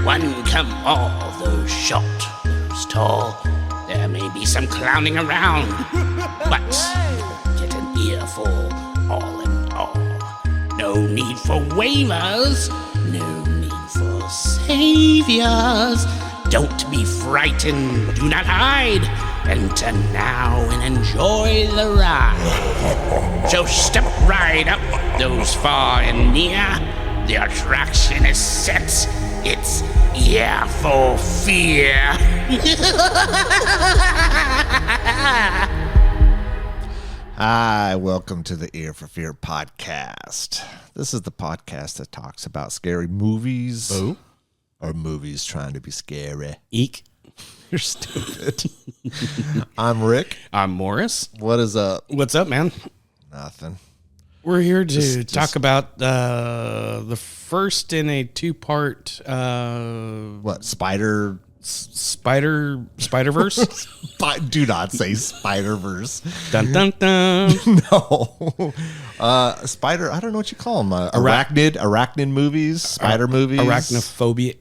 One come all, those short, those tall. There may be some clowning around, but you'll get an earful all in all. No need for waivers, no need for saviors. Don't be frightened, do not hide. Enter now and enjoy the ride. So step right up, those far and near. The attraction is set. It's Ear for Fear. Hi, welcome to the Ear for Fear podcast. This is the podcast that talks about scary movies. Oh? Or movies trying to be scary. Eek. You're stupid. I'm Rick. I'm Morris. What is up? What's up, man? Nothing. We're here to talk about the first in a two-part What, Spider-Verse? Do not say Spider-Verse. Dun dun dun. No. Spider, I don't know what you call them. Arachnid movies, spider movies. Arachnophobic.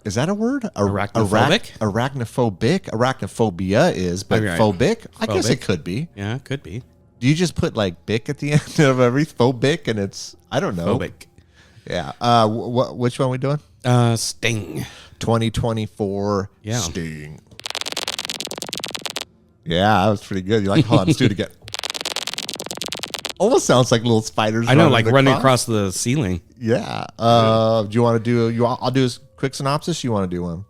Is that a word? Arachnophobic? Arachnophobic. Arachnophobia is, but Right. phobic? I guess it could be. Yeah, it could be. Do you just put like bic at the end of every phobic and it's, I don't know. Phobic. Yeah. Which one are we doing? Sting. 2024 Yeah. Sting. Yeah, that was pretty good. You like, hold on, let's do it again. Almost sounds like little spiders. I know, like running across the ceiling. Yeah. Do you want to do? I'll do a quick synopsis. You want to do one?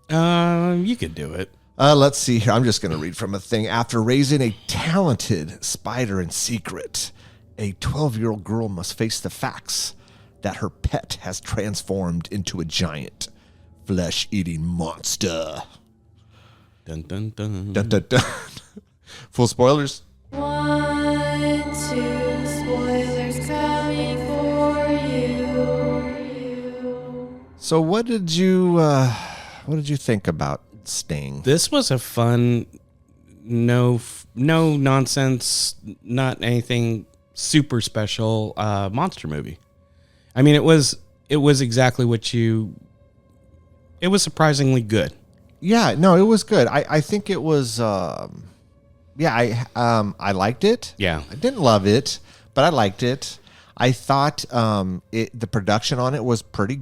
You could do it. Let's see here. I'm just going to read from a thing. After raising a talented spider in secret, a 12-year-old girl must face the facts that her pet has transformed into a giant flesh-eating monster. Dun dun dun. Dun, dun, dun. Full spoilers. 1, 2, spoilers coming for you. So, what did you think about Sting? This was a fun, no nonsense, not anything super special monster movie. I mean, it was exactly what it was surprisingly good. Yeah, no, it was good. I think it was. I liked it. Yeah. I didn't love it, but I liked it. I thought the production on it was pretty.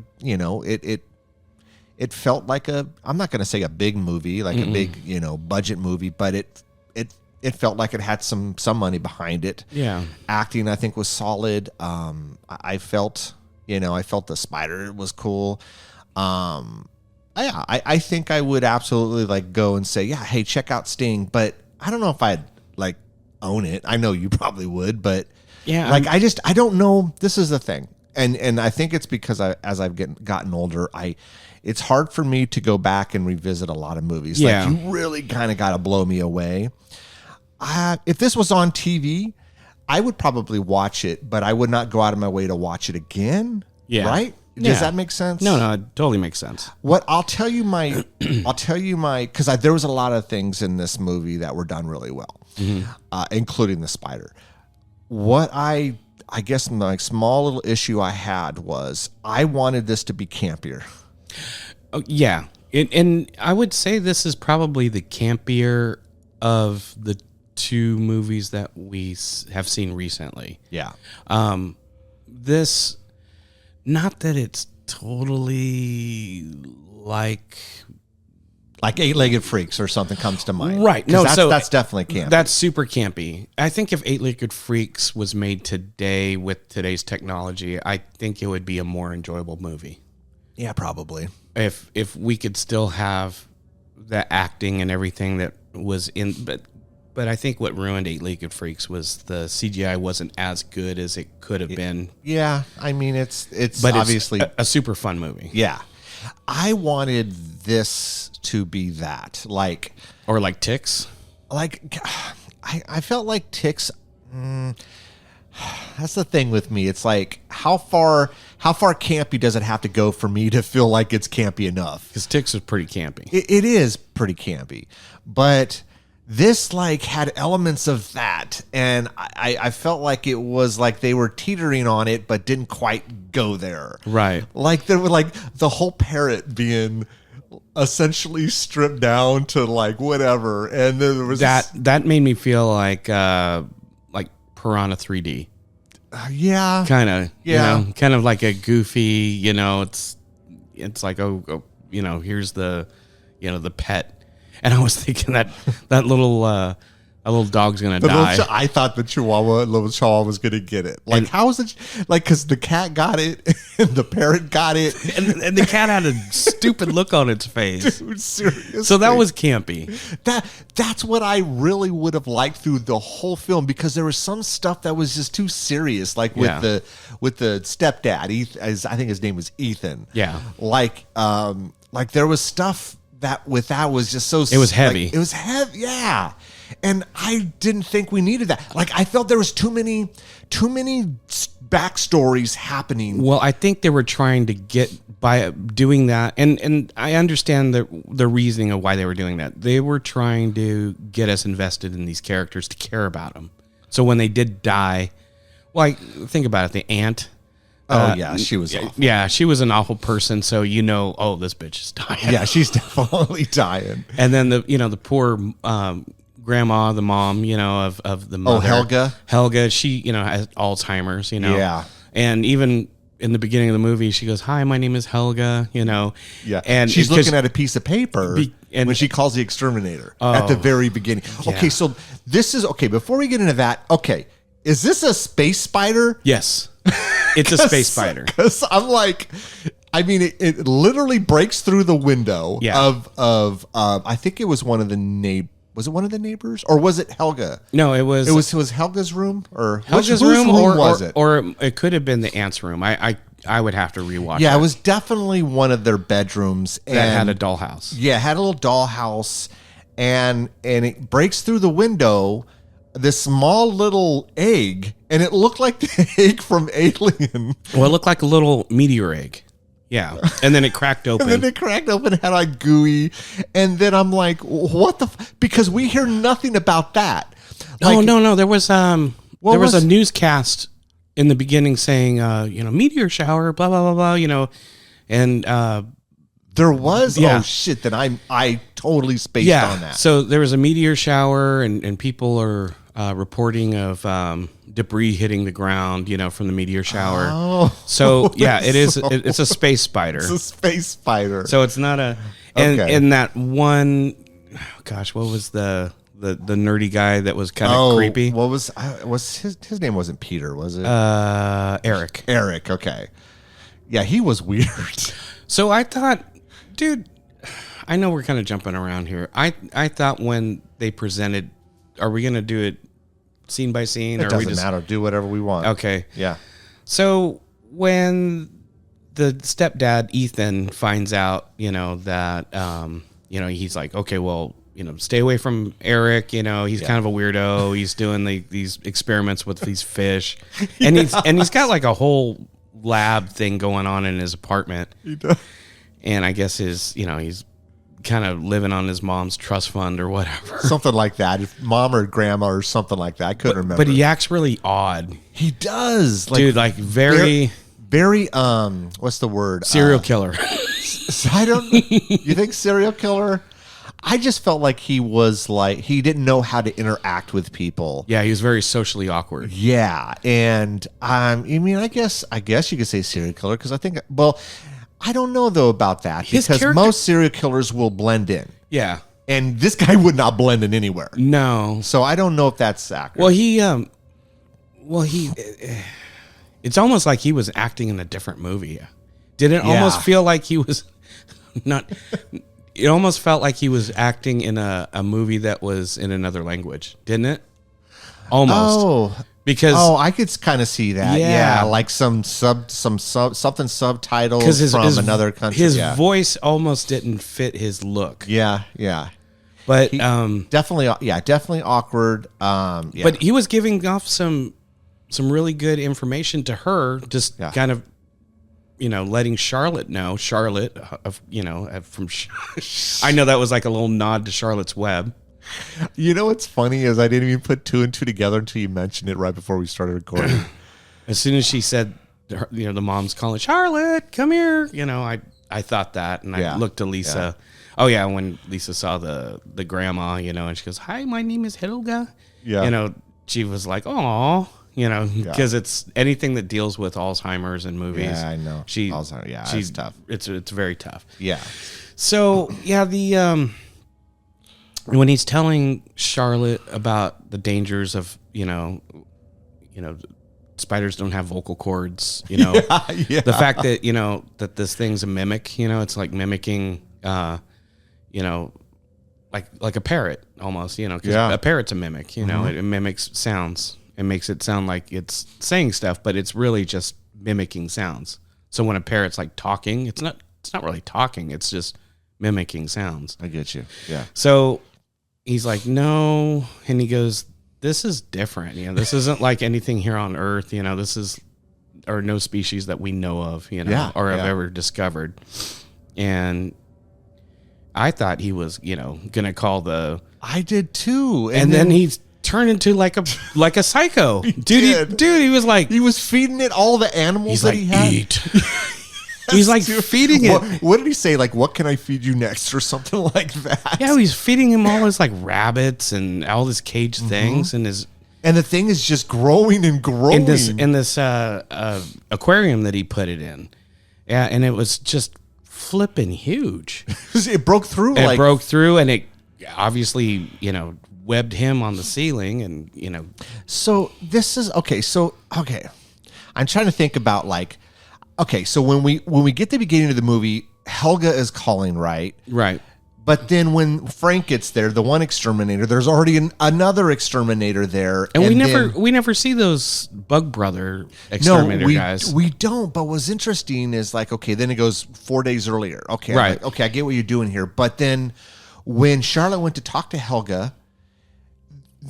It felt like I'm not going to say a big movie, like a big budget movie, but it felt like it had some money behind it. Yeah. Acting, I think, was solid. I felt the spider was cool. I think I would absolutely like go and say, yeah, hey, check out Sting, but I don't know if I'd like own it. I know you probably would, but yeah, like I don't know. This is the thing, and I think it's because as I've gotten older, it's hard for me to go back and revisit a lot of movies. Yeah. Like you really kind of got to blow me away. If this was on TV, I would probably watch it, but I would not go out of my way to watch it again. Yeah. Right? Yeah. Does that make sense? No, it totally makes sense. What I'll tell you because there was a lot of things in this movie that were done really well, including the spider. What I guess my small little issue I had was I wanted this to be campier. Oh, yeah. And I would say this is probably the campier of the two movies that we have seen recently. Yeah. This, not that it's totally like Eight-Legged Freaks or something comes to mind. Right. No, that's definitely campy. That's super campy. I think if Eight-Legged Freaks was made today with today's technology, I think it would be a more enjoyable movie. Yeah, probably. If we could still have the acting and everything that was in, but I think what ruined Eight-Legged Freaks was the CGI wasn't as good as it could have been. Yeah, I mean it's But obviously it's a super fun movie. Yeah, I wanted this to be that like Ticks. I felt like Ticks. That's the thing with me. It's like how far campy does it have to go for me to feel like it's campy enough? Because Ticks is pretty campy. It is pretty campy, but This like had elements of that, and I felt like it was like they were teetering on it, but didn't quite go there. Right. Like there were like the whole parrot being essentially stripped down to like whatever, and then there was That made me feel like Piranha 3D. Yeah. Kind of. Yeah. You know, kind of like a goofy, you know, it's like, oh, you know, here's the, you know, the pet. And I was thinking that a little dog's going to die. I thought the little chihuahua was going to get it. Like, how is it? Like, because the cat got it and the parrot got it. And the cat had a stupid look on its face. Dude, seriously. So that was campy. That's what I really would have liked through the whole film, because there was some stuff that was just too serious, like with the stepdad. I think his name was Ethan. Yeah. Like there was stuff that was just so. It was heavy. Like, it was heavy, yeah. And I didn't think we needed that. Like, I felt there was too many backstories happening. Well, I think they were trying to get by doing that, and I understand the reasoning of why they were doing that. They were trying to get us invested in these characters to care about them. So when they did die, like, think about it, the aunt. Oh yeah, she was awful. Yeah, she was an awful person. So this bitch is dying. Yeah, she's definitely dying. And then the poor grandma, the mom, of the mother. Oh, Helga, she has Alzheimer's. Yeah. And even in the beginning of the movie, she goes, "Hi, my name is Helga." Yeah. And she's looking at a piece of paper when she calls the exterminator at the very beginning. Yeah. Okay, so this is okay. Before we get into that, okay, is this a space spider? Yes. It's a space spider. Because I'm like, I mean, it literally breaks through the window of I think it was one of the neighbors. Was it one of the neighbors, or was it Helga? No, it was Helga's room, or Helga's whose room, was it? Or it could have been the aunt's room. I would have to rewatch. Yeah, it was definitely one of their bedrooms that had a dollhouse. Yeah, it had a little dollhouse, and it breaks through the window. This small little egg, and it looked like the egg from Alien. Well, it looked like a little meteor egg. Yeah. And then it cracked open. And then it cracked open, had like gooey. And then I'm like, what the because we hear nothing about that. Like, no. There was a newscast in the beginning saying, meteor shower, blah, blah, blah, blah, and there was? Yeah. Oh, shit. Then I totally spaced on that. So there was a meteor shower, and people are reporting of debris hitting the ground, from the meteor shower. Oh. So, yeah, it is. It's a space spider. It's a space spider. So it's not a... And that one... Gosh, what was the nerdy guy that was kind of creepy? What was his name? Wasn't Peter, was it? Eric. Eric, okay. Yeah, he was weird. So I thought... Dude, I know we're kind of jumping around here. I thought when they presented, are we going to do it scene by scene? It doesn't matter. Do whatever we want. Okay. Yeah. So when the stepdad, Ethan, finds out, that, he's like, okay, well, stay away from Eric. He's kind of a weirdo. He's doing these experiments with these fish. And he's got like a whole lab thing going on in his apartment. He does. And I guess he's kind of living on his mom's trust fund or whatever. Something like that. If mom or grandma or something like that. I couldn't remember. But he acts really odd. He does. Dude, like very... Very, what's the word? Serial killer. I don't... You think serial killer? I just felt like he was like... He didn't know how to interact with people. Yeah, he was very socially awkward. Yeah. And, I mean, I guess you could say serial killer because I think... Well... I don't know, though, about that because most serial killers will blend in. Yeah. And this guy would not blend in anywhere. No. So I don't know if that's accurate. Well, it's almost like he was acting in a different movie. Did it almost feel like he was not... It almost felt like he was acting in a movie that was in another language, didn't it? Almost. Oh, because I could kind of see that. Yeah, like something subtitles from another country. His voice almost didn't fit his look. Yeah. But definitely awkward. But he was giving off some really good information to her, just kind of letting Charlotte know. Charlotte, from I know that was like a little nod to Charlotte's Web. You know what's funny is I didn't even put two and two together until you mentioned it right before we started recording. As soon as she said, the mom's calling, Charlotte, come here. I thought that, and I looked to Lisa. Yeah. Oh yeah, when Lisa saw the grandma, and she goes, "Hi, my name is Helga." Yeah. She was like, "Oh." Because it's anything that deals with Alzheimer's in movies. Yeah, I know. Alzheimer's, she's tough. It's very tough. Yeah. So the when he's telling Charlotte about the dangers of spiders don't have vocal cords. The fact that that this thing's a mimic. It's like mimicking. Like a parrot almost. Because a parrot's a mimic. It mimics sounds. It makes it sound like it's saying stuff, but it's really just mimicking sounds. So when a parrot's like talking, it's not really talking. It's just mimicking sounds. I get you. Yeah. So he's like, no. And he goes, this is different. This isn't like anything here on Earth. This is, or no species that we know of, or have ever discovered. And I thought he was, going to call the. I did too. And then he's turned into like a psycho. He was like, he was feeding it all the animals that he had. Eat. He's like feeding it. What did he say? Like, what can I feed you next, or something like that? Yeah, he's feeding him all his like rabbits and all his caged things, and the thing is just growing and growing in this aquarium that he put it in. Yeah, and it was just flipping huge. It broke through. It broke through, and it obviously webbed him on the ceiling, and So this is okay. I'm trying to think about so when we get to the beginning of the movie, Helga is calling, right? Right. But then when Frank gets there, the one exterminator, there's already another exterminator there, and we never see those Bug Brother exterminator guys. We don't. But what's interesting is then it goes 4 days earlier. Okay, right. I get what you're doing here. But then when Charlotte went to talk to Helga,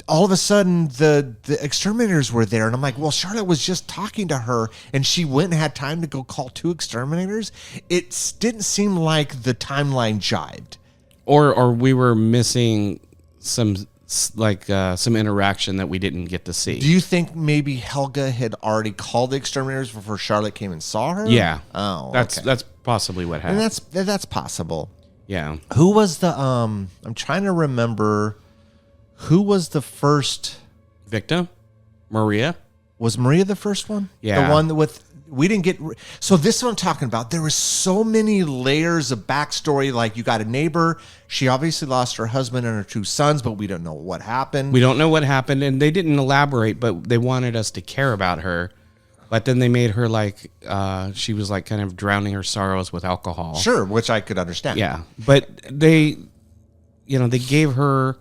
all of a sudden the exterminators were there, and I'm like, well, Charlotte was just talking to her and she went and had time to go call two exterminators. It didn't seem like the timeline jived, or we were missing some interaction that we didn't get to see. Do you think maybe Helga had already called the exterminators before Charlotte came and saw her? Yeah. Oh, that's possibly what happened. And that's possible. Yeah. Who was the I'm trying to remember. Who was the first victim? Maria? Was Maria the first one? Yeah. The one with we didn't get. So this is what I'm talking about. There was so many layers of backstory. Like you got a neighbor. She obviously lost her husband and her two sons, but we don't know what happened. We don't know what happened, and they didn't elaborate, but they wanted us to care about her. But then they made her she was like kind of drowning her sorrows with alcohol. Sure, which I could understand. Yeah, but they gave her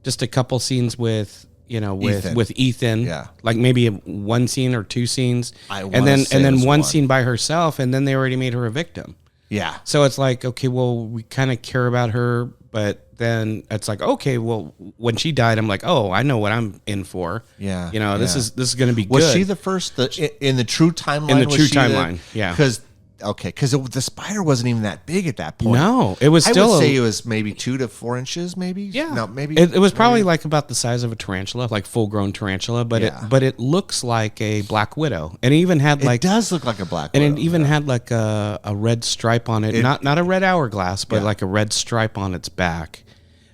just a couple scenes with Ethan. Yeah. Like maybe one scene or two scenes. And then one scene by herself, and then they already made her a victim. Yeah. So it's like, okay, well, we kind of care about her, but then it's like, okay, well, when she died, I'm like, oh, I know what I'm in for. Yeah. This is going to be good. Was she the first in the true timeline? In the true timeline, yeah. Because the spider wasn't even that big at that point. No, it was still. I would say it was maybe 2 to 4 inches, maybe. Yeah, no, maybe it was probably like about the size of a tarantula, like full grown tarantula. But it looks like a black widow, and it even had it does look like a black widow, and it even had like a red stripe on it, not a red hourglass, but like a red stripe on its back.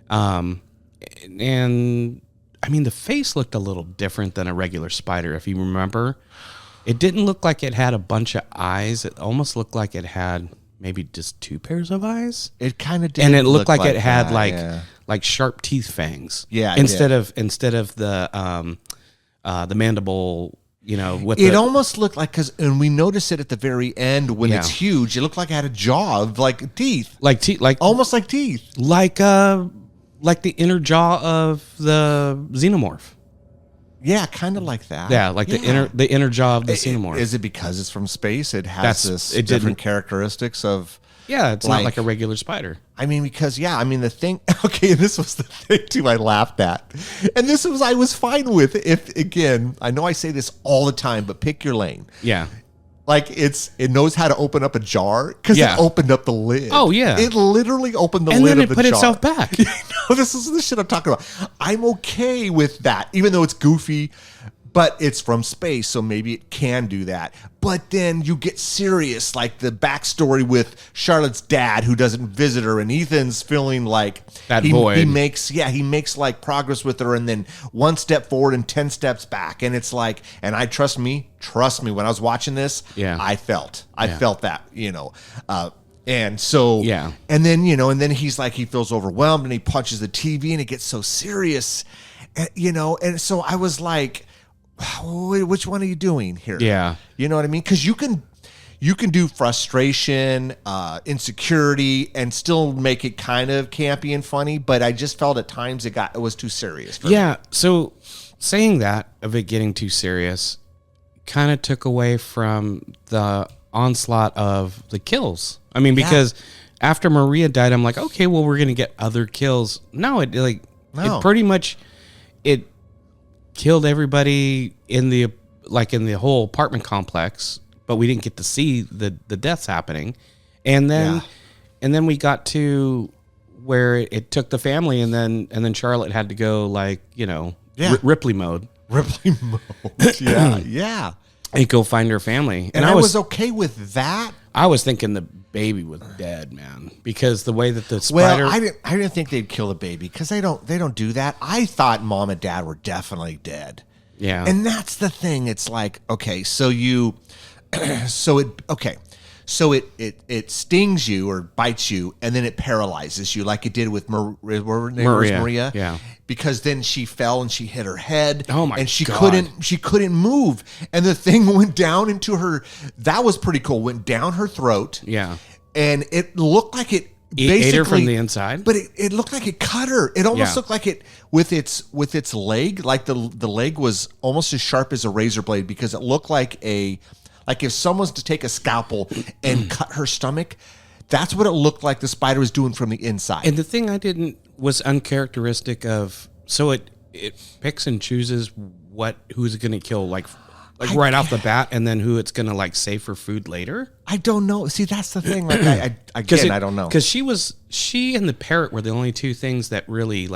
And I mean, the face looked a little different than a regular spider, if you remember. It didn't look like it had a bunch of eyes. It almost looked like it had maybe just 2 pairs of eyes. It kind of did. And it looked like it had like sharp teeth fangs. Yeah. Instead of the mandible, it almost looked like, and we noticed it at the very end when it's huge. It looked like it had a jaw of like teeth. Like almost like teeth. Like the inner jaw of the xenomorph. Yeah, kind of like that. Yeah, like the inner jaw of the xenomorph. Is it because it's from space? It has different characteristics of. Yeah, it's not like a regular spider. I mean, because the thing. Okay, this was the thing too. I laughed at, and I was fine with. If again, I know I say this all the time, but pick your lane. Yeah. like it knows how to open up a jar because Yeah. it opened up the lid. Oh, yeah. It literally opened the And lid then of it the jar. put itself back. No, this is the shit I'm talking about. I'm okay with that, even though it's goofy, but it's from space, so maybe it can do that. But then you get serious, like the backstory with Charlotte's dad who doesn't visit her, and Ethan's feeling like That he void. he makes like progress with her, and then one step forward and 10 steps back, and it's like, and I trust me, when I was watching this, Yeah. I felt that, and so, Yeah. and then, and then he's like, he feels overwhelmed and he punches the TV and it gets so serious, and so I was like, which one are you doing here? Yeah. You know what I mean? Because you can do frustration, insecurity, and still make it kind of campy and funny, but I just felt at times it was too serious for me. Yeah. So saying that of it getting too serious kind of took away from the onslaught of the kills. I mean, because after Maria died, I'm like, okay, well, we're gonna get other kills. No, it pretty much it killed everybody in the whole apartment complex, but we didn't get to see the deaths happening. And then we got to where it took the family, and then Charlotte had to go Ripley mode. Ripley mode. Yeah. And go find her family. And I was okay with that. I was thinking the baby was dead, man, because the way that the spider. Well, I didn't think they'd kill the baby because they don't do that. I thought mom and dad were definitely dead. Yeah. And that's the thing. It's like, okay, so it stings you or bites you, and then it paralyzes you, like it did with Maria. Yeah. Because then she fell and she hit her head. Oh my And she God. couldn't move, and the thing went down into her. That was pretty cool. Went down her throat. Yeah. And it looked like it Ate her from basically the inside? but it looked like it cut her. It almost Yeah. looked like it with its leg, like the leg was almost as sharp as a razor blade, because it looked like if someone's to take a scalpel and cut her stomach, that's what it looked like the spider was doing from the inside. And the thing was uncharacteristic of, so it picks and chooses who's it going to kill, like right off the bat, and then who it's going to save for food later. I don't know. See, that's the thing. Like I don't know. Because she and the parrot were the only two things that really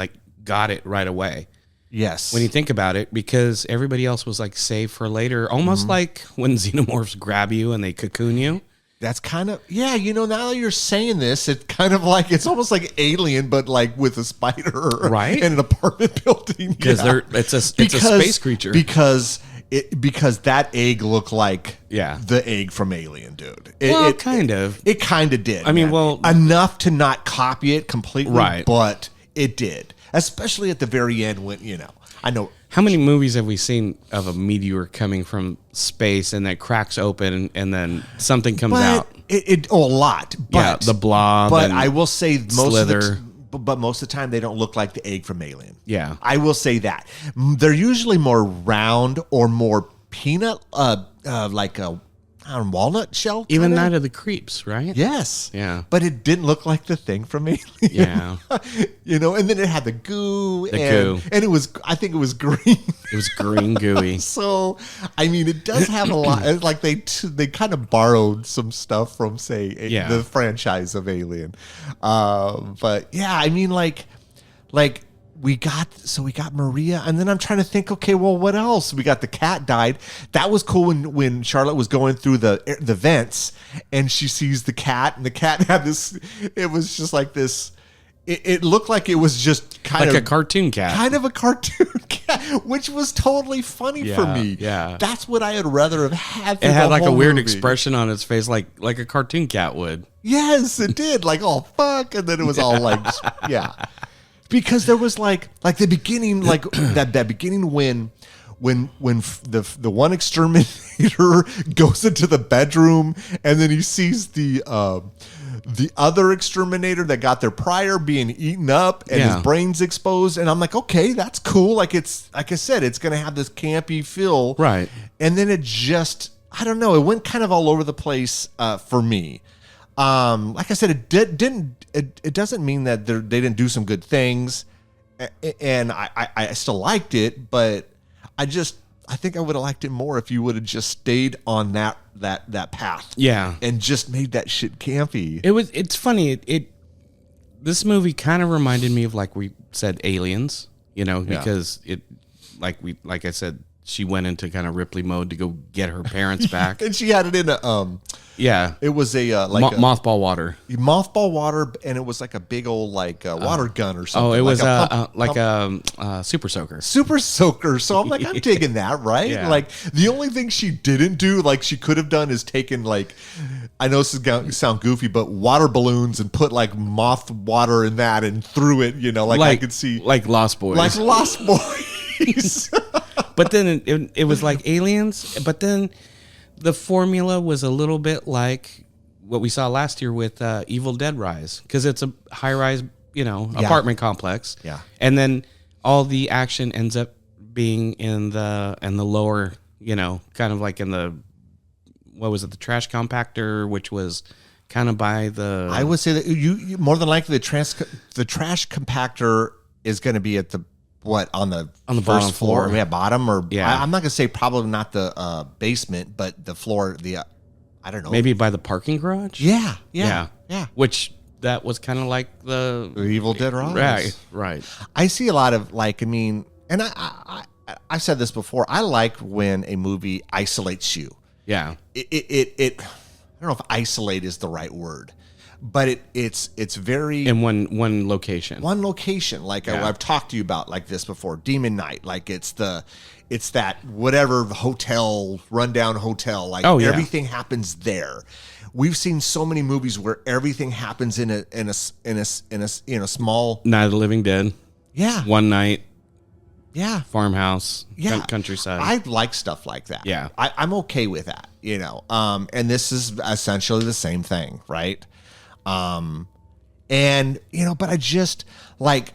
got it right away. Yes. When you think about it, because everybody else was saved for later, almost like when xenomorphs grab you and they cocoon you. That's kind of, now that you're saying this, it's kind of like, it's almost like Alien, but with a spider, Right? In an apartment building. Because it's a space creature. Because that egg looked like the egg from Alien, dude. It kind of. It kind of did. I mean, enough to not copy it completely, Right. But it did, especially at the very end when I know. How many movies have we seen of a meteor coming from space and that cracks open and then something comes out? A lot. But, the blob. But and I will say Slither. most of the time they don't look like the egg from Alien. Yeah. I will say that. They're usually more round or more peanut, like a walnut shell. Even kinda. Night of the Creeps, right? Yes. Yeah. But it didn't look like the thing from Alien. Yeah. And then it had the goo. Goo. And I think it was green. It was green gooey. So, I mean, it does have a lot. Like they kind of borrowed some stuff from, say, the franchise of Alien. But yeah, I mean, we got Maria, and then I'm trying to think, okay, well, what else? We got the cat died. That was cool when Charlotte was going through the vents and she sees the cat, and the cat had this. It was just like this. It looked like it was just kind of a cartoon cat. Kind of a cartoon cat, which was totally funny for me. Yeah. That's what I had rather have had. It had a a weird expression on its face, like a cartoon cat would. Yes, it did. Oh, fuck. And then it was all yeah. Because there was the beginning, that beginning when the one exterminator goes into the bedroom and then he sees the other exterminator that got there prior being eaten up and his brain's exposed, and I'm like, okay, that's cool. It's like I said, it's gonna have this campy feel, right? And then it just, I don't know, it went kind of all over the place for me. Like I said, it doesn't mean that they didn't do some good things, and I still liked it, but I just I think I would have liked it more if you would have just stayed on that path. Yeah. And just made that shit campy. It's funny. This movie kind of reminded me of, like we said, Aliens, because like I said, she went into kind of Ripley mode to go get her parents back. And she had it in a it was a mothball water. Mothball water, and it was like a big old water gun or something. Oh, it was a super soaker. Super soaker. So I'm like, I'm digging that, right? Yeah. Like the only thing she didn't do, like she could have done, is taken I know this is going to sound goofy, but water balloons and put like moth water in that and threw it. I could see like Lost Boys, like Lost Boys. But then it was like Aliens. But then the formula was a little bit like what we saw last year with Evil Dead Rise, because it's a high-rise, apartment complex. Yeah. And then all the action ends up being in the lower, kind of like in the, what was it, the trash compactor, which was kind of by the. I would say that you more than likely the trash compactor is going to be at the. What, on the first bottom floor? floor. Yeah, bottom or Yeah. I'm not gonna say probably not the basement, but the floor. I don't know. Maybe by the parking garage. Yeah. Which that was kind of like the Evil Dead Rise. Right. I see a lot of and I've said this before. I like when a movie isolates you. Yeah. It I don't know if isolate is the right word, but it's very In one location. one location. Like Yeah. I've talked to you about like this before, Demon Knight. Like it's that whatever hotel, rundown hotel. Like everything happens there. We've seen so many movies where everything happens in a small. Night of the Living Dead. Yeah. One night. Yeah. Farmhouse. Yeah. Countryside. I like stuff like that. Yeah. I'm okay with that, and this is essentially the same thing, right? But I just like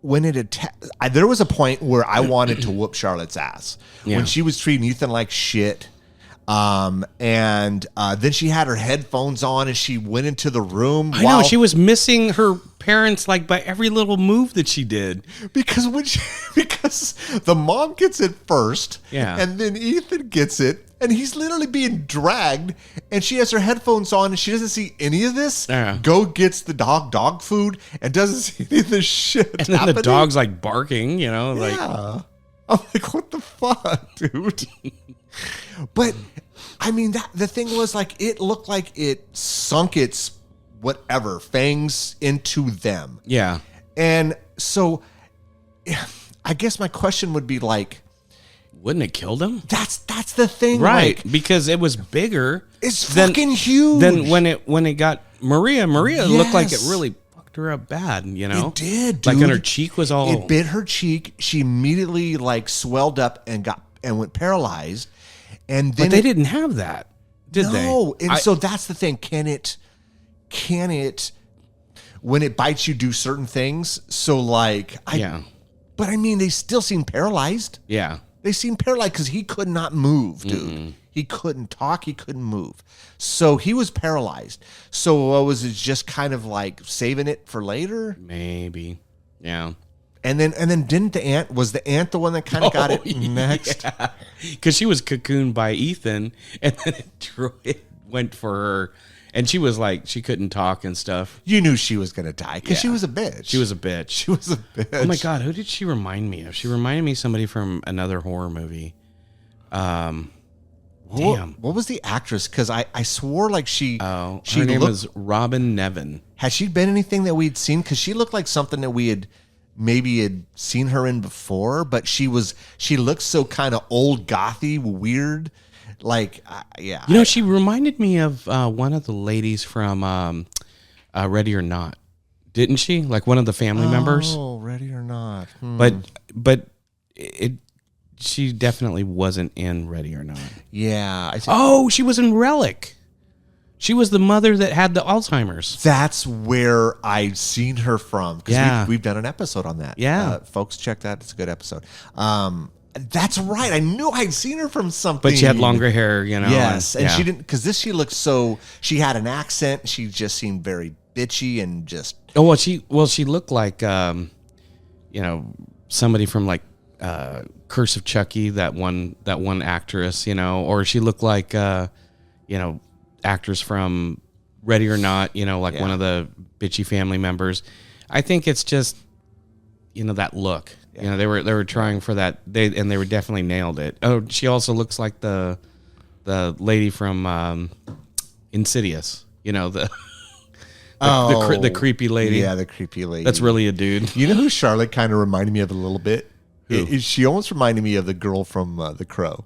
there was a point where I wanted to whoop Charlotte's ass when she was treating Ethan like shit. Then she had her headphones on and she went into the room. I know she was missing her parents like by every little move that she did. Because because the mom gets it first, and then Ethan gets it, and he's literally being dragged, and she has her headphones on, and she doesn't see any of this. Yeah. Go gets the dog food, and doesn't see any of this shit. And then the dog's like barking, like. Yeah. I'm like, what the fuck, dude? But I mean, the thing was like, it looked like it sunk its whatever fangs into them. Yeah. And so I guess my question would be like, wouldn't it kill them? That's the thing, right? Like, because it was bigger. It's fucking huge. Then when it got Maria looked like it really fucked her up bad. It did, dude. Like, and her cheek was all. It bit her cheek. She immediately like swelled up and went paralyzed. And then but they didn't have that, did they? No. And so that's the thing. Can it when it bites you do certain things? So like But I mean, they still seem paralyzed. Yeah. They seemed paralyzed because he could not move, dude. Mm-mm. He couldn't talk. He couldn't move. So he was paralyzed. So was it just kind of like saving it for later? Maybe. Yeah. And then didn't was the aunt the one that kind of got it next? Because she was cocooned by Ethan, and then it went for her. And she was like, she couldn't talk and stuff. You knew she was going to die because she was a bitch. She was a bitch. She was a bitch. Oh my God, who did she remind me of? She reminded me of somebody from another horror movie. Damn. What was the actress? Because I swore like she her name was Robin Nevin. Had she been anything that we'd seen? Because she looked like something that we had seen her in before, but she looked so kind of old gothy, weird. Like, she reminded me of one of the ladies from Ready or Not, didn't she? Like one of the family members. Oh, Ready or Not. But she definitely wasn't in Ready or Not. Yeah. She was in Relic. She was the mother that had the Alzheimer's. That's where I've seen her from. Yeah. We've done an episode on that. Yeah. Folks, check that. It's a good episode. That's right. I knew I'd seen her from something. But she had longer hair, Yes. And she didn't, because she looked she had an accent. She just seemed very bitchy and just. Oh, she looked like, somebody from like Curse of Chucky, that one actress, or she looked like actors from Ready or Not, like one of the bitchy family members. I think it's just that look. They were trying for that, they were definitely nailed it. Oh, she also looks like the lady from Insidious, the creepy lady. Yeah, the creepy lady. That's really a dude. You know who Charlotte kind of reminded me of a little bit? Who? She almost reminded me of the girl from The Crow.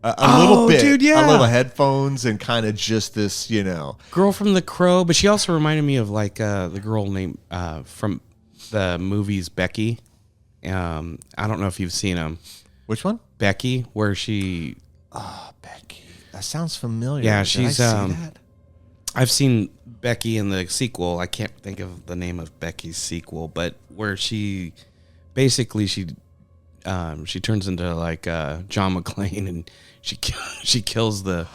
A little bit. Dude, yeah. A little headphones and kind of just this, Girl from The Crow, but she also reminded me of like the girl named from the movies Becky. I don't know if you've seen them. Which one? Becky, where she... Oh, Becky. That sounds familiar. Yeah, Did she's... I see that? I've seen Becky in the sequel. I can't think of the name of Becky's sequel, but where she... Basically, she turns into like John McClane, and she kills the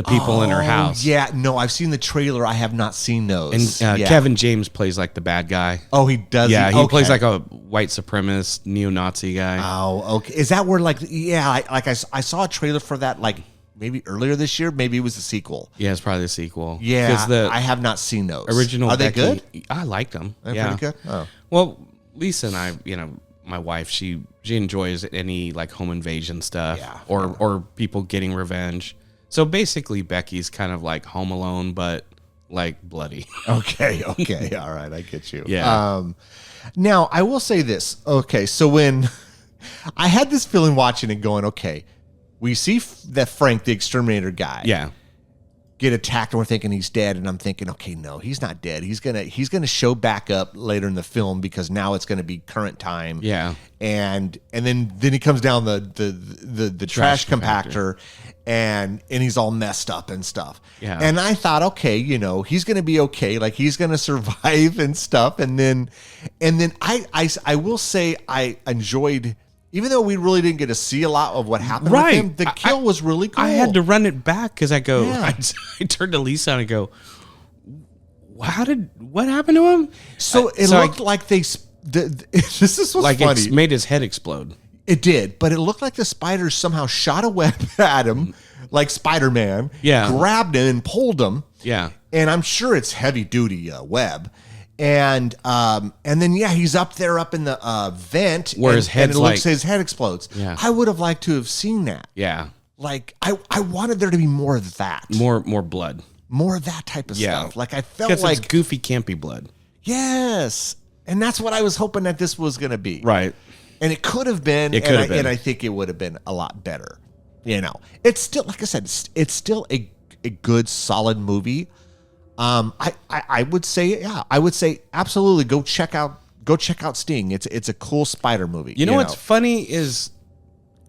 people in her house. Yeah, no, I've seen the trailer. I have not seen those. And Kevin James plays like the bad guy. Oh, he does. Yeah, he Okay. plays like a white supremacist neo-Nazi guy. Oh, okay. Is that where I saw a trailer for that like maybe earlier this year? Maybe it was the sequel. Yeah, it's probably the sequel. Yeah, 'Cause the I have not seen those. original. Are Becky, they good? I liked them. They're Yeah, pretty good. Oh, Well, Lisa and I, my wife, she enjoys any like home invasion stuff, Yeah. or people getting revenge. So basically, Becky's kind of like Home Alone, but like bloody. okay, all right, I get you. Yeah. Now I will say this. Okay, so when I had this feeling watching it, going, okay, we see that Frank, the exterminator guy, Yeah, get attacked, and we're thinking he's dead, and I'm thinking, okay, no, he's not dead. He's gonna show back up later in the film because now it's gonna be current time. yeah. And then he comes down the trash compactor and he's all messed up and stuff. Yeah. And I thought, okay, he's gonna be okay, like he's gonna survive and stuff. And then I will say I enjoyed, even though we really didn't get to see a lot of what happened with him, the kill was really cool. I had to run it back because I go. Yeah. I turned to Lisa and I go, what happened to him? So it looked like this is what's like funny. it made his head explode. It did, but it looked like the spider somehow shot a web at him, like Spider-Man. Yeah. Grabbed him and pulled him. Yeah. And I'm sure it's heavy duty web. And then he's up in the vent where and, his head, his head explodes. Yeah. I would have liked to have seen that. Yeah. Like I wanted there to be more of that. More blood. More of that type of Yeah. stuff. Like I felt Because like it's goofy, campy blood. yes. And that's what I was hoping that this was going to be. Right. And it could have been. It could have been. And I think it would have been a lot better. It's still, like I said, it's still a good, solid movie. I would say, absolutely go check out Sting. It's a cool spider movie. You know what's funny is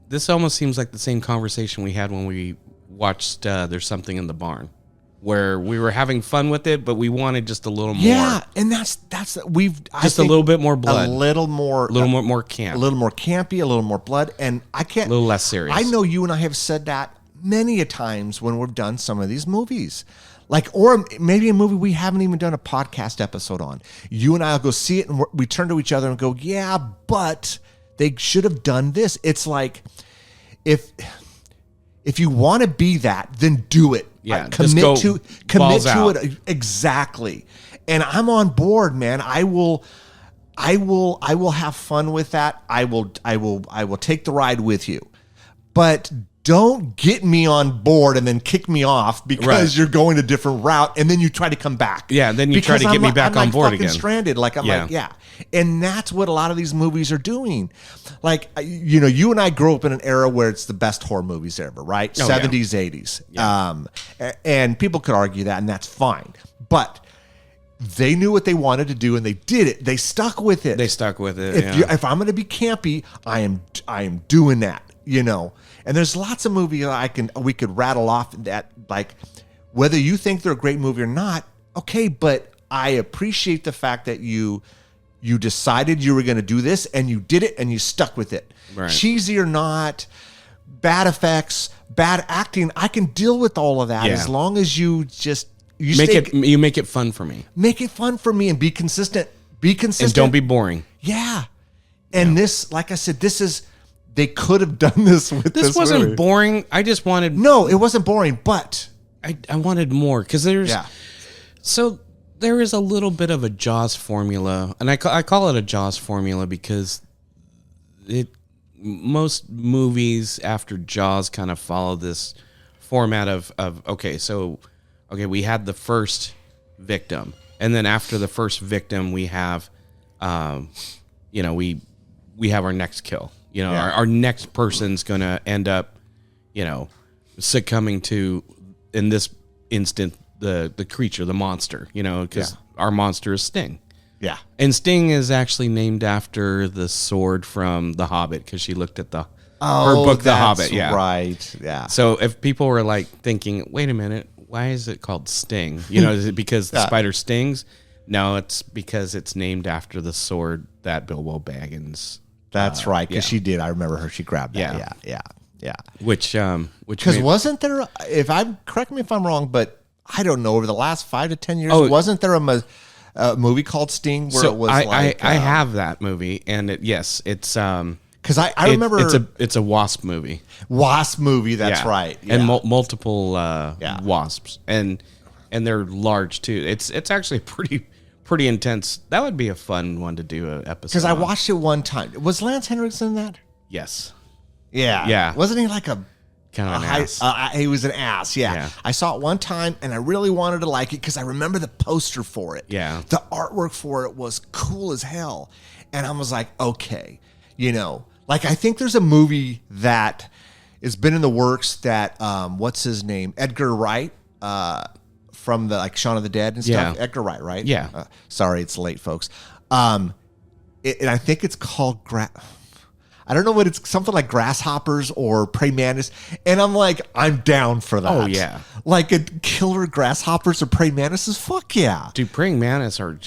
this almost seems like the same conversation we had when we watched There's Something in the Barn, where we were having fun with it, but we wanted just a little more. Yeah, and that's Just a little bit more blood. a little more camp. a little more campy, a little more blood, and I can't A little less serious. I know you and I have said that many a times when we've done some of these movies. Like, or maybe a movie we haven't even done a podcast episode on. You and I will go see it, and we turn to each other and go, yeah, but they should have done this. It's like, if you want to be that, then do it. Yeah, commit just to balls out. it exactly. And I'm on board, man. I will have fun with that. I will take the ride with you. But don't get me on board and then kick me off because you're going a different route, and then you try to come back. Yeah, then you try to get me back on board again. Stranded, like and that's what a lot of these movies are doing. Like you and I grew up in an era where it's the best horror movies ever, right? 70s, 80s, and people could argue that, and that's fine, but they knew what they wanted to do, and they did it. They stuck with it. If I'm going to be campy, I am doing that. And there's lots of movies we could rattle off that, like, whether you think they're a great movie or not, okay, but I appreciate the fact that you decided you were going to do this, and you did it, and you stuck with it. Right. Cheesy or not, bad effects, bad acting, I can deal with all of that as long as you make it fun for me. Make it fun for me and be consistent. Be consistent. And don't be boring. Yeah. And this, like I said, this is they could have done this with this. This wasn't movie. boring. I just wanted. No, it wasn't boring, but I wanted more because there's. yeah. So there is a little bit of a Jaws formula, and I call it a Jaws formula because most movies after Jaws kind of follow this format of okay, we had the first victim, and then after the first victim we have we have our next kill. Our next person's gonna end up succumbing to, in this instant, the creature, the monster, because our monster is Sting. Yeah. And Sting is actually named after the sword from The Hobbit because she looked at her book, The Hobbit. Yeah. Right. Yeah. So if people were like thinking, wait a minute, why is it called Sting? Is it because the spider stings? No, it's because it's named after the sword that Bilbo Baggins. That's right. Because she did. I remember her. She grabbed that. Yeah. Which Because wasn't there, correct me if I'm wrong, but I don't know, over the last 5 to 10 years, wasn't there a movie called Sting where it was I have that movie, and it's because I remember it's a wasp movie. Wasp movie, that's right. Yeah. And multiple wasps, and they're large too. It's actually pretty intense. That would be a fun one to do an episode. Because I watched it one time. Was Lance Henriksen in that? Yes. Yeah. Yeah. Wasn't he like a kind of an ass? He was an ass. Yeah. I saw it one time and I really wanted to like it because I remember the poster for it. Yeah. The artwork for it was cool as hell. And I was like, okay, I think there's a movie that has been in the works that, what's his name? Edgar Wright, from the Shaun of the Dead and stuff. Yeah. Edgar Wright, right? Yeah. Sorry, it's late, folks. And I think it's called I don't know what it's, something like Grasshoppers or Prey Mantis. And I'm like, I'm down for that. Oh, yeah. Like a killer grasshoppers or praying mantises? Fuck yeah. Dude, praying mantis are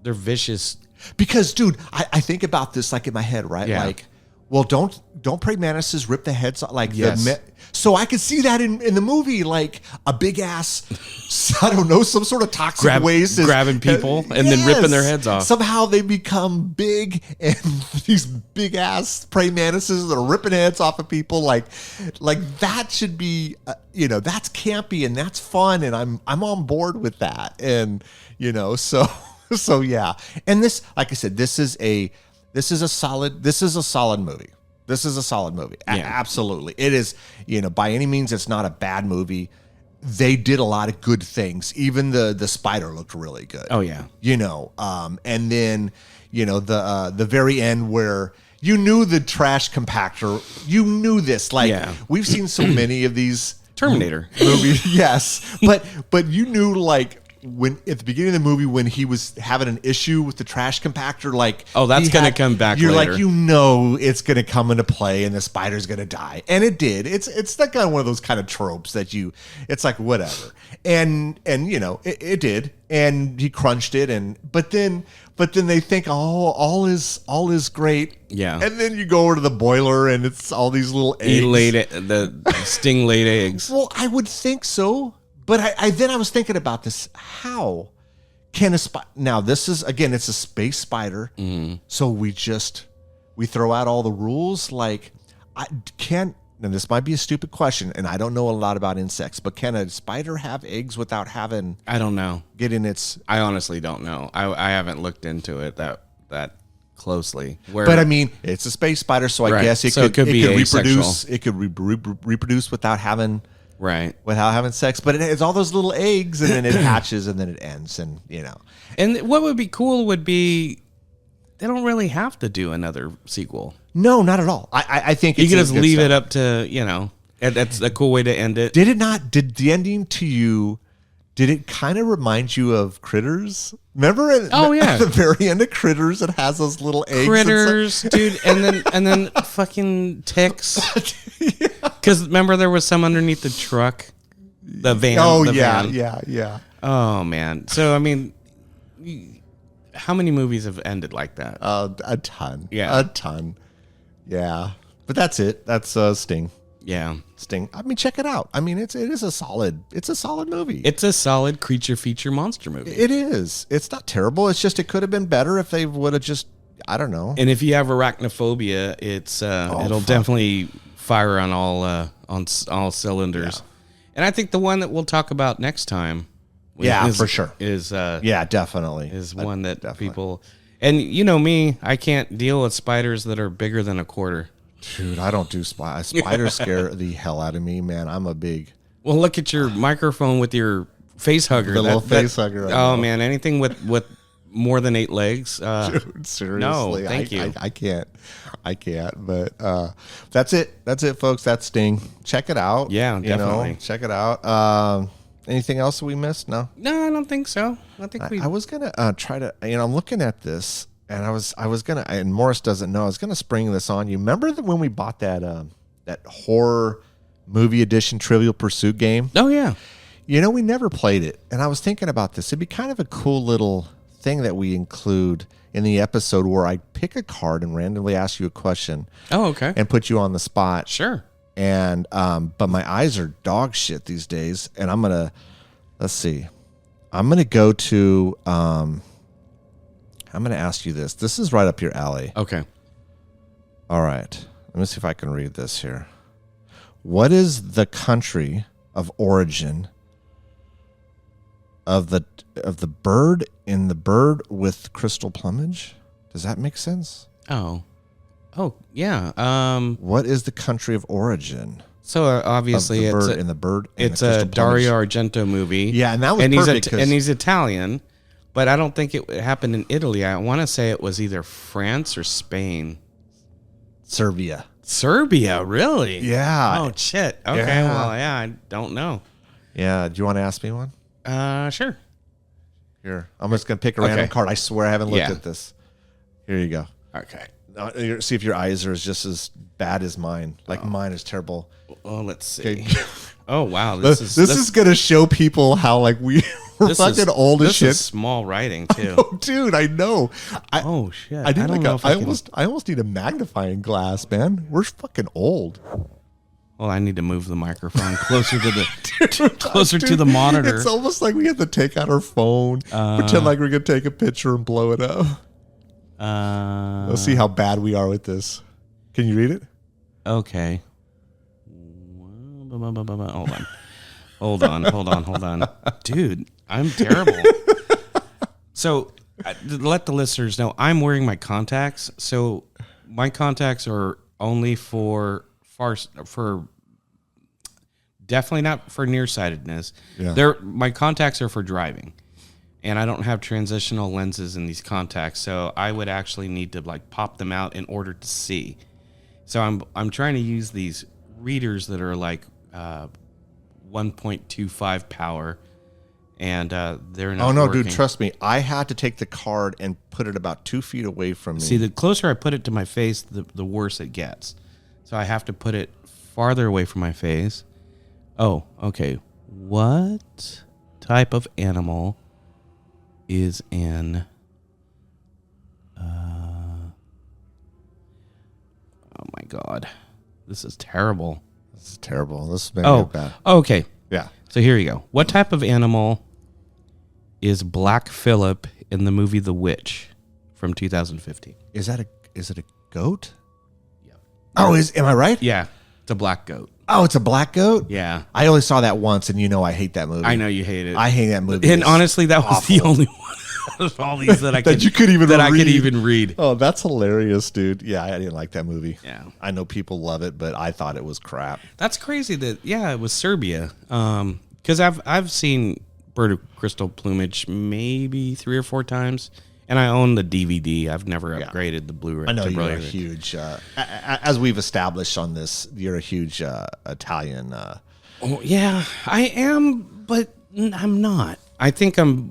they're vicious. Because, dude, I think about this like in my head, right? Yeah. Like, well, don't praying mantises rip the heads off? Like, yes. So I could see that in the movie, like a big ass, I don't know, some sort of toxic waste. Grabbing people and then ripping their heads off. Somehow they become big, and these big ass praying mantises that are ripping heads off of people. Like that should be, that's campy and that's fun, and I'm on board with that. And so yeah. And this, like I said, this is a solid movie. This is a solid movie. Yeah. Absolutely. It is, by any means, it's not a bad movie. They did a lot of good things. Even the spider looked really good. Oh, yeah. And then, the very end where you knew the trash compactor, you knew this. We've seen so many of these Terminator movies. Yes. But you knew, when at the beginning of the movie when he was having an issue with the trash compactor, that's gonna come back you're later. It's gonna come into play and the spider's gonna die, and it did. It's like one of those kind of tropes that it's like whatever, and it did, and he crunched it, but then they think all is great. Yeah. And then you go over to the boiler and it's all these little eggs. The Sting laid eggs. Well, I would think so. But I was thinking about this. How can a spider... Now, this is, again, it's a space spider. Mm-hmm. So we throw out all the rules. And this might be a stupid question, and I don't know a lot about insects, but can a spider have eggs without having... I don't know. I honestly don't know. I haven't looked into it that closely. But I mean, it's a space spider, so I guess it could reproduce. It could reproduce without having... Right. Without having sex. But it's all those little eggs, and then it hatches, and then it ends, and And what would be cool would be they don't really have to do another sequel. No, not at all. I think you can just leave it up to, that's a cool way to end it. Did the ending to you, did it kind of remind you of Critters? Remember at the very end of Critters, it has those little eggs. Critters, dude, and then fucking ticks. Because remember there was some underneath the truck, the van. Oh van. Yeah. Oh man. So I mean, how many movies have ended like that? A ton. Yeah, a ton. Yeah, but that's it. That's Sting. Yeah, Sting. I mean, check it out. I mean, it's a solid movie. It's a solid creature feature monster movie. It is. It's not terrible. It's just it could have been better if they would have just I don't know. And if you have arachnophobia, it's it'll definitely fire on all cylinders. Yeah. And I think the one that we'll talk about next time, for sure, is definitely is one that people. And you know me, I can't deal with spiders that are bigger than a quarter. Dude, I don't do spiders. Spiders scare the hell out of me, man. I'm a big. Well, look at your microphone with your face hugger. The little face hugger. Oh man, anything with more than 8 legs. Dude, seriously, no, thank you. I can't. But that's it. That's it, folks. That's Sting. Check it out. Yeah, definitely. Check it out. Anything else that we missed? No, I don't think so. I was gonna try to. I'm looking at this, and I was gonna. And Morris doesn't know. I was gonna spring this on you. Remember when we bought that horror movie edition Trivial Pursuit game? Oh yeah. We never played it, and I was thinking about this. It'd be kind of a cool little thing that we include in the episode where I pick a card and randomly ask you a question. Oh, okay. And put you on the spot. Sure. And but my eyes are dog shit these days, and let's see. I'm gonna go to I'm gonna ask you this. This is right up your alley. Okay. All right. Let me see if I can read this here. What is the country of origin of the bird in the bird with crystal plumage? Does that make sense? Oh yeah. What is the country of origin? So obviously of the it's bird the bird. It's a Dario Argento movie. Yeah, and that was perfect. And he's Italian, but I don't think it happened in Italy. I want to say it was either France or Spain. Serbia, really? Yeah. Oh shit. Okay. Yeah. Well, yeah, I don't know. Yeah. Do you want to ask me one? Sure. Here, I'm just gonna pick a random card. I swear I haven't looked at this. Here you go. Okay. See if your eyes are just as bad as mine. Like mine is terrible. Oh, let's see. Okay. Oh wow, This is gonna show people how like we're fucking old as shit. This is small writing too. Oh, dude, I know. Oh shit! I don't know. If I almost need a magnifying glass, man. We're fucking old. Well, I need to move the microphone closer to the to the monitor. It's almost like we have to take out our phone, pretend like we're gonna take a picture and blow it up. Let's see how bad we are with this. Can you read it? Okay. Hold on. Dude, I'm terrible. So, let the listeners know, I'm wearing my contacts. So, my contacts are only for definitely not for nearsightedness. Yeah. My contacts are for driving. And I don't have transitional lenses in these contacts, so I would actually need to like pop them out in order to see. So I'm trying to use these readers that are like 1.25 power, and they're not. Oh no, working. dude! Trust me, I had to take the card and put it about 2 feet away from me. See, the closer I put it to my face, the worse it gets. So I have to put it farther away from my face. Oh, okay. What type of animal is an oh my god, this is terrible. This is terrible. This is bad. Okay. Yeah. So here you go. What type of animal is Black Phillip in the movie The Witch from 2015? Is it a goat? Yep. Oh, am I right? Yeah, it's a black goat. Oh, it's a black goat? Yeah. I only saw that once, and I hate that movie. I know you hate it. I hate that movie. And honestly, that was the only one of all these that I could even read. Oh, that's hilarious, dude. Yeah, I didn't like that movie. Yeah. I know people love it, but I thought it was crap. That's crazy that it was Serbia. Because I've seen Bird of Crystal Plumage maybe 3 or 4 times. And I own the DVD. I've never upgraded the Blu-ray. I know you're a huge, as we've established on this, you're a huge Italian. Oh, yeah, I am, but I'm not. I think I'm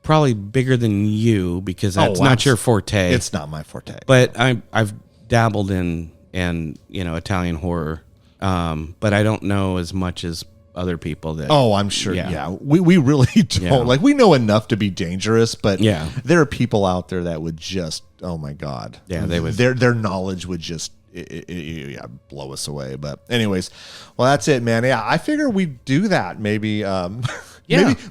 probably bigger than you because that's not your forte. It's not my forte. But I've dabbled in Italian horror, but I don't know as much as other people that. Oh, I'm sure. Yeah, we really don't. Yeah. Like, we know enough to be dangerous, but Yeah. there are people out there that would just, oh my god, Yeah, they would. Their knowledge would just blow us away. But anyways, well, that's it, man. Yeah, I figure we do that. Maybe,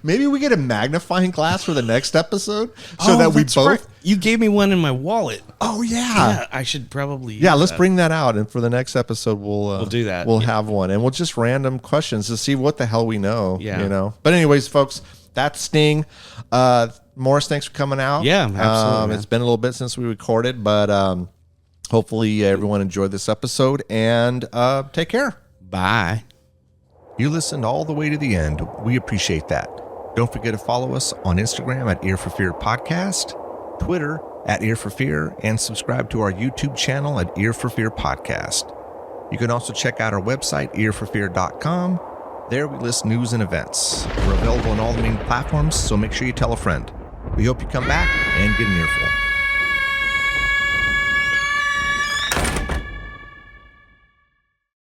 maybe we get a magnifying glass for the next episode so that we that's both. right. You gave me one in my wallet. Oh yeah. Yeah, I should probably. Yeah, let's bring that out, and for the next episode, we'll do that. We'll have one, and we'll just random questions to see what the hell we know. Yeah. You know. But anyways, folks, that's Sting. Morris, thanks for coming out. Yeah, absolutely. It's been a little bit since we recorded, but hopefully everyone enjoyed this episode, and take care. Bye. You listened all the way to the end. We appreciate that. Don't forget to follow us on Instagram at Ear for Fear Podcast, Twitter at Ear for Fear, and subscribe to our YouTube channel at Ear for Fear Podcast. You can also check out our website, earforfear.com. There we list news and events. We're available on all the main platforms, so make sure you tell a friend. We hope you come back and get an earful.